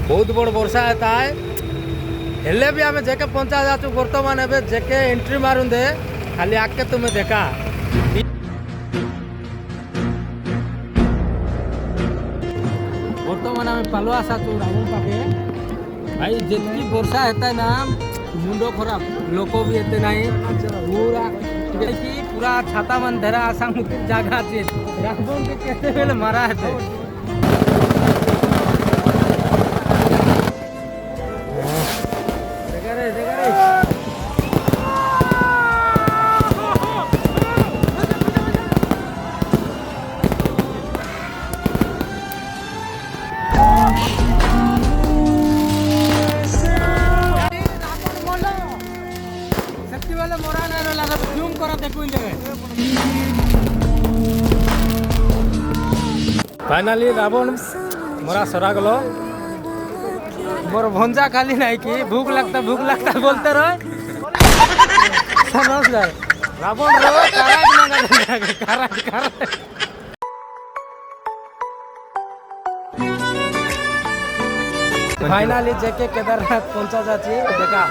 बहुत बड़ वर्षा हेता है हेले भी आम जेके पहुंचा जाचु बर्तमान एबे जेके एंट्री मारुन दे खाली आके तुम्हें देखा बर्तमान आम पालुआ आसाचु रावण पाखे भाई जितनी वर्षा हेता है ना मुंडो खराब लोक भी हेते नहीं पूरा पूरा छाता मन धरा आशा मुक्ति जगह अच्छे रावण के कैसे बेले मारा हेते फाइनाली रावण मोरा सरा गलो मोर भंजा खाली नहीं कि भूख लगता बोलते रहे समझ गए रावण रो कराट फाइनाली जेके केदारनाथ पहुंचा जाची देखा